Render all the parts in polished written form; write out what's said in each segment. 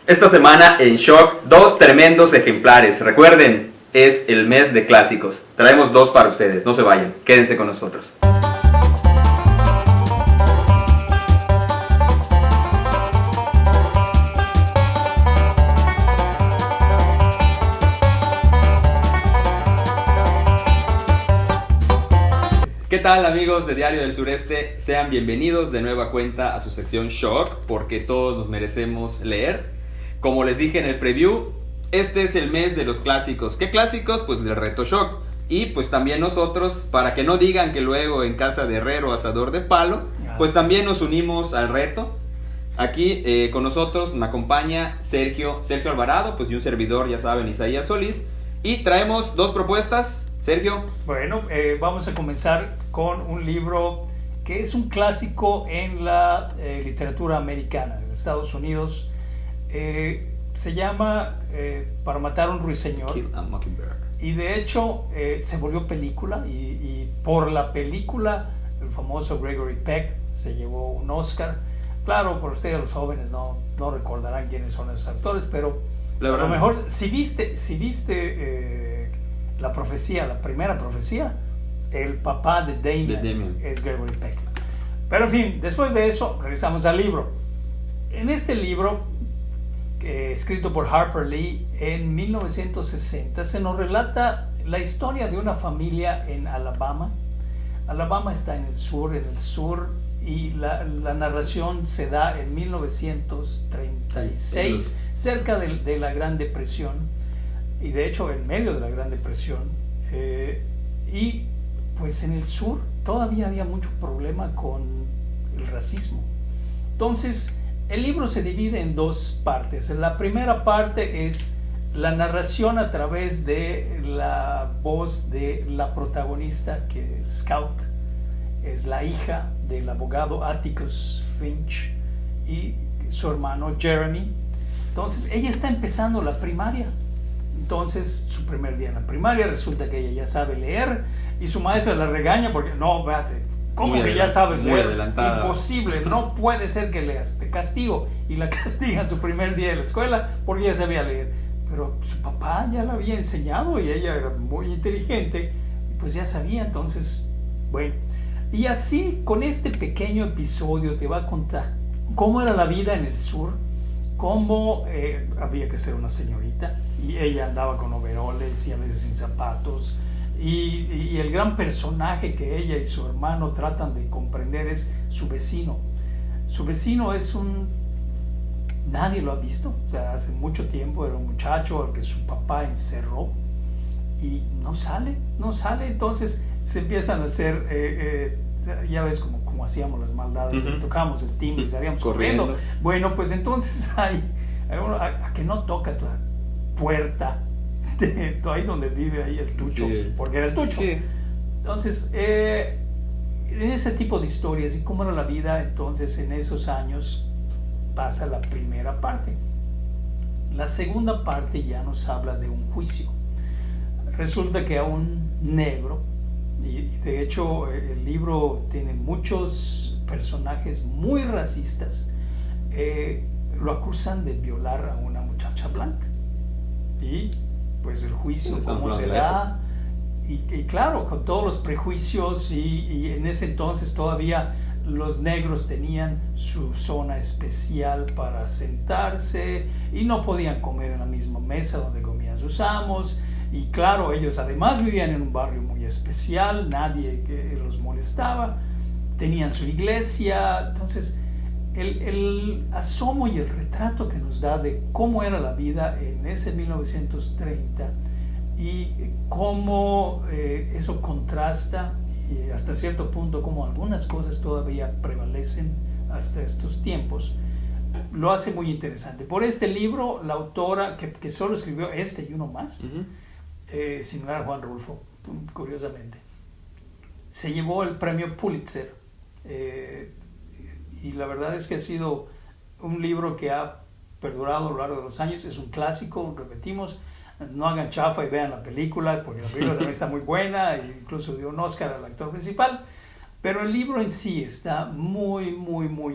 Esta semana en Shock, dos tremendos ejemplares. Recuerden, es el mes de clásicos. Traemos dos para ustedes, no se vayan, quédense con nosotros. ¿Qué tal, amigos de Diario del Sureste? Sean bienvenidos de nueva cuenta a su sección Shock, porque todos nos merecemos leer. Como les dije en el preview, este es el mes de los clásicos. ¿Qué clásicos? Pues del reto Shock. Y pues también nosotros, para que no digan que luego en casa de herrero asador de palo, pues también nos unimos al reto. Aquí con nosotros me acompaña Sergio Alvarado, pues y un servidor, ya saben, Isaías Solís. Y traemos dos propuestas. Sergio. Bueno, vamos a comenzar con un libro que es un clásico en la literatura americana, en Estados Unidos. Se llama Para matar a un ruiseñor. Kill a Mockingbird. Y de hecho se volvió película y por la película el famoso Gregory Peck se llevó un Oscar. Claro, por ustedes los jóvenes no recordarán quiénes son esos actores, pero a lo mejor si viste la profecía, la primera profecía, el papá de Damien es Gregory Peck. Pero en fin, después de eso regresamos al libro. En este libro, escrito por Harper Lee en 1960, se nos relata la historia de una familia en Alabama. Alabama está en el sur, y la narración se da en 1936, cerca de la Gran Depresión, y de hecho en medio de la Gran Depresión, y pues en el sur todavía había mucho problema con el racismo. Entonces el libro se divide en dos partes. La primera parte es la narración a través de la voz de la protagonista, que es Scout, es la hija del abogado Atticus Finch, y su hermano Jeremy. Entonces ella está empezando la primaria. Entonces su primer día en la primaria resulta que ella ya sabe leer y su maestra la regaña porque no, espérate, ¿cómo que ya sabes leer? Adelantada. Imposible, no puede ser que leas, te castigo. Y la castigan su primer día de la escuela porque ella sabía leer. Pero su papá ya la había enseñado y ella era muy inteligente y pues ya sabía. Entonces, bueno, y así con este pequeño episodio te va a contar cómo era la vida en el sur, cómo había que ser una señorita y ella andaba con overoles y a veces sin zapatos. Y el gran personaje que ella y su hermano tratan de comprender es su vecino. Su vecino es nadie lo ha visto, o sea, hace mucho tiempo era un muchacho al que su papá encerró y no sale, entonces se empiezan a hacer, ya ves como hacíamos las maldades, tocábamos el timbre y salíamos corriendo. Bueno, pues entonces hay a que no tocas la puerta ahí donde vive ahí el Tucho, sí, porque era el Tucho. Sí. Entonces, en ese tipo de historias y cómo era la vida entonces en esos años, pasa la primera parte. La segunda parte ya nos habla de un juicio. Resulta que a un negro, y de hecho el libro tiene muchos personajes muy racistas, lo acusan de violar a una muchacha blanca. Y pues el juicio, cómo se da, y claro, con todos los prejuicios, y en ese entonces todavía los negros tenían su zona especial para sentarse y no podían comer en la misma mesa donde comían sus amos, y claro, ellos además vivían en un barrio muy especial, nadie que los molestaba, tenían su iglesia. Entonces el asomo y el retrato que nos da de cómo era la vida en ese 1930 y cómo eso contrasta y hasta cierto punto cómo algunas cosas todavía prevalecen hasta estos tiempos, lo hace muy interesante. Por este libro, la autora que solo escribió este y uno más, similar a Juan Rulfo, curiosamente, se llevó el premio Pulitzer. Y la verdad es que ha sido un libro que ha perdurado a lo largo de los años. Es un clásico, repetimos, no hagan chafa y vean la película, porque la película también está muy buena, e incluso dio un Oscar al actor principal, pero el libro en sí está muy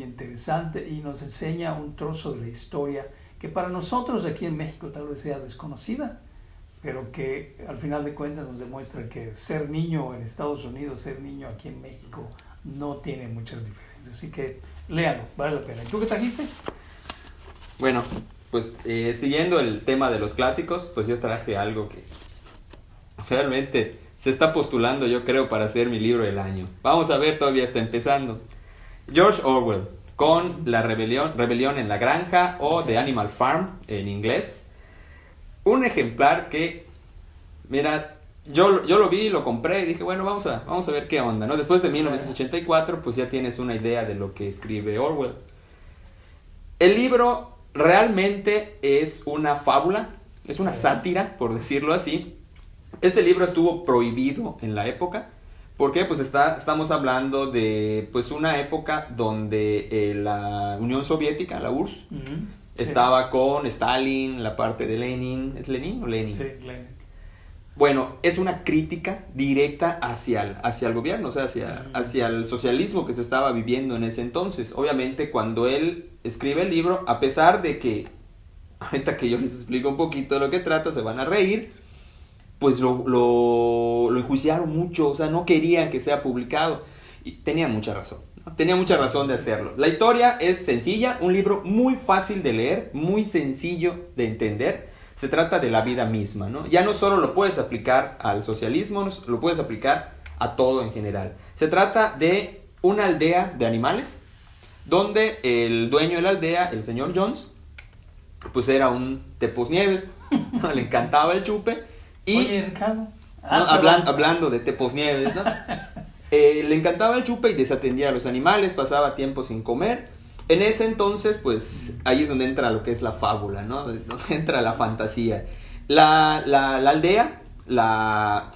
interesante y nos enseña un trozo de la historia que para nosotros aquí en México tal vez sea desconocida, pero que al final de cuentas nos demuestra que ser niño en Estados Unidos, ser niño aquí en México, no tiene muchas diferencias. Así que léalo, vale la pena. ¿Y tú qué trajiste? Bueno, pues siguiendo el tema de los clásicos, pues yo traje algo que realmente se está postulando, yo creo, para ser mi libro del año. Vamos a ver, todavía está empezando. George Orwell, con La Rebelión en la Granja, o The Animal Farm en inglés. Un ejemplar que, mira, yo lo vi, lo compré y dije, bueno, vamos a ver qué onda, ¿no? Después de 1984, pues ya tienes una idea de lo que escribe Orwell. El libro realmente es una fábula, es una sátira, por decirlo así. Este libro estuvo prohibido en la época. ¿Por qué? Pues estamos hablando de pues una época donde la Unión Soviética, la URSS, estaba con Stalin, la parte de Lenin. ¿Es Lenin o Lenin? Sí, Lenin. Bueno, es una crítica directa hacia el gobierno, o sea, hacia el socialismo que se estaba viviendo en ese entonces. Obviamente, cuando él escribe el libro, a pesar de que, ahorita que yo les explico un poquito de lo que trata, se van a reír, pues lo enjuiciaron mucho, o sea, no querían que sea publicado. Y tenían mucha razón, ¿no? Tenía mucha razón de hacerlo. La historia es sencilla, un libro muy fácil de leer, muy sencillo de entender. Se trata de la vida misma, ¿no? Ya no solo lo puedes aplicar al socialismo, lo puedes aplicar a todo en general. Se trata de una aldea de animales, donde el dueño de la aldea, el señor Jones, pues era un teposnieves, le encantaba el chupe. Y, oye, Ricardo. Hablando de teposnieves, ¿no? Le encantaba el chupe y desatendía a los animales, pasaba tiempo sin comer. En ese entonces, pues, ahí es donde entra lo que es la fábula, ¿no? Donde entra la fantasía. La aldea, la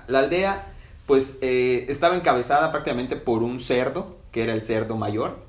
aldea, pues, estaba encabezada prácticamente por un cerdo, que era el cerdo mayor,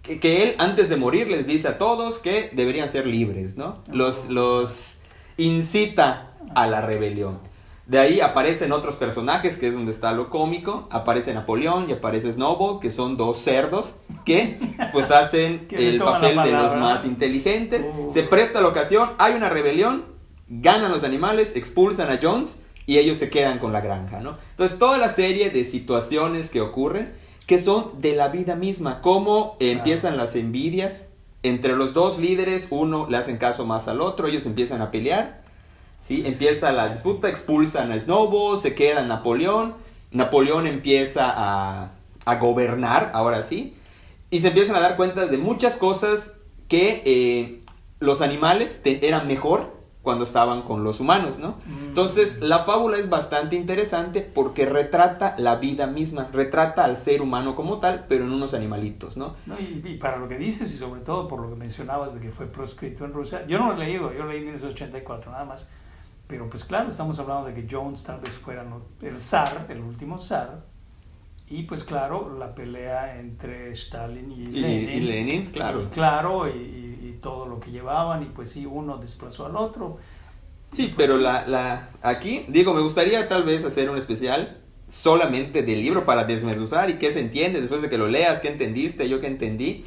que él, antes de morir, les dice a todos que deberían ser libres, ¿no? Los incita a la rebelión. De ahí aparecen otros personajes, que es donde está lo cómico. Aparece Napoleón y aparece Snowball, que son dos cerdos que pues hacen el papel de los más inteligentes. Se presta la ocasión, hay una rebelión, ganan los animales, expulsan a Jones y ellos se quedan con la granja, ¿no? Entonces toda la serie de situaciones que ocurren, que son de la vida misma, cómo empiezan las envidias entre los dos líderes, uno le hacen caso más al otro, ellos empiezan a pelear. ¿Sí? Empieza la disputa, expulsan a Snowball, se queda Napoleón empieza a gobernar, ahora sí, y se empiezan a dar cuenta de muchas cosas que los animales eran mejor cuando estaban con los humanos, ¿no? Entonces, la fábula es bastante interesante porque retrata la vida misma, retrata al ser humano como tal, pero en unos animalitos, ¿no? Y para lo que dices, y sobre todo por lo que mencionabas de que fue proscrito en Rusia, yo no lo he leído, yo leí en 1984 nada más. Pero pues claro, estamos hablando de que Jones tal vez fuera el zar, el último zar. Y pues claro, la pelea entre Stalin y Lenin. Y Lenin, claro. Y claro, y todo lo que llevaban. Y pues sí, uno desplazó al otro. Sí, pues, pero aquí, digo, me gustaría tal vez hacer un especial solamente del libro para desmenuzar y qué se entiende después de que lo leas, qué entendiste, yo qué entendí.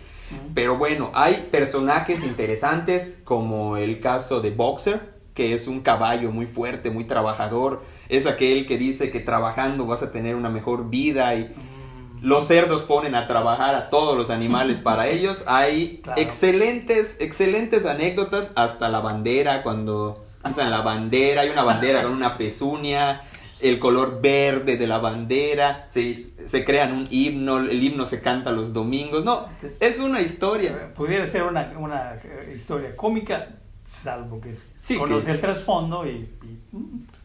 Pero bueno, hay personajes interesantes como el caso de Boxer, que es un caballo muy fuerte, muy trabajador, es aquel que dice que trabajando vas a tener una mejor vida y los cerdos ponen a trabajar a todos los animales para ellos. Hay excelentes anécdotas, hasta la bandera, cuando usan la bandera, hay una bandera con una pezuña, el color verde de la bandera, se crean un himno, el himno se canta los domingos, no, es una historia. Pudiera ser una historia cómica, salvo que conoce el trasfondo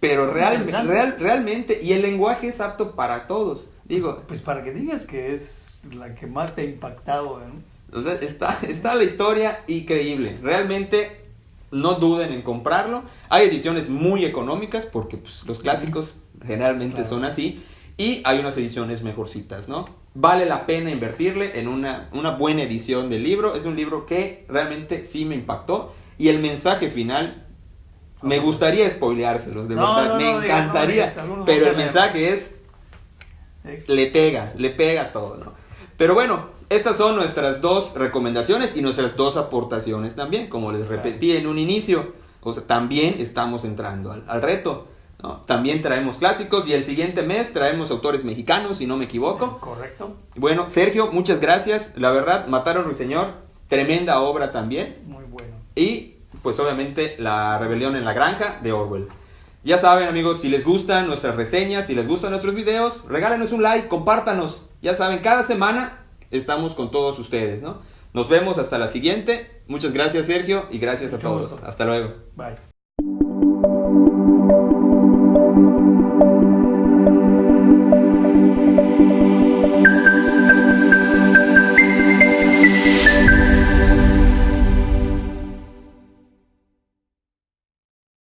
pero realmente, y el lenguaje es apto para todos, digo. Pues para que digas que es la que más te ha impactado, ¿no? O sea, está la historia increíble, realmente no duden en comprarlo. Hay ediciones muy económicas porque pues, los clásicos generalmente son así, y hay unas ediciones mejorcitas, ¿no? Vale la pena invertirle en una buena edición del libro. Es un libro que realmente sí me impactó. Y el mensaje final, me gustaría spoileárselos, de verdad, me encantaría, pero el mensaje es, le pega todo, ¿no? Pero bueno, Estas son nuestras 2 recomendaciones y nuestras 2 aportaciones también, como les repetí en un inicio. O sea, también estamos entrando al reto, ¿no? También traemos clásicos y el siguiente mes traemos autores mexicanos, si no me equivoco. Correcto. Bueno, Sergio, muchas gracias. La verdad, Mataron al Ruiseñor, tremenda obra también. Muy bueno. Y pues obviamente La rebelión en la granja de Orwell. Ya saben, amigos, si les gustan nuestras reseñas, si les gustan nuestros videos, regálenos un like, compártanos. Ya saben, cada semana estamos con todos ustedes, ¿no? Nos vemos hasta la siguiente. Muchas gracias, Sergio, y gracias a todos. Mucho gusto. Hasta luego. Bye.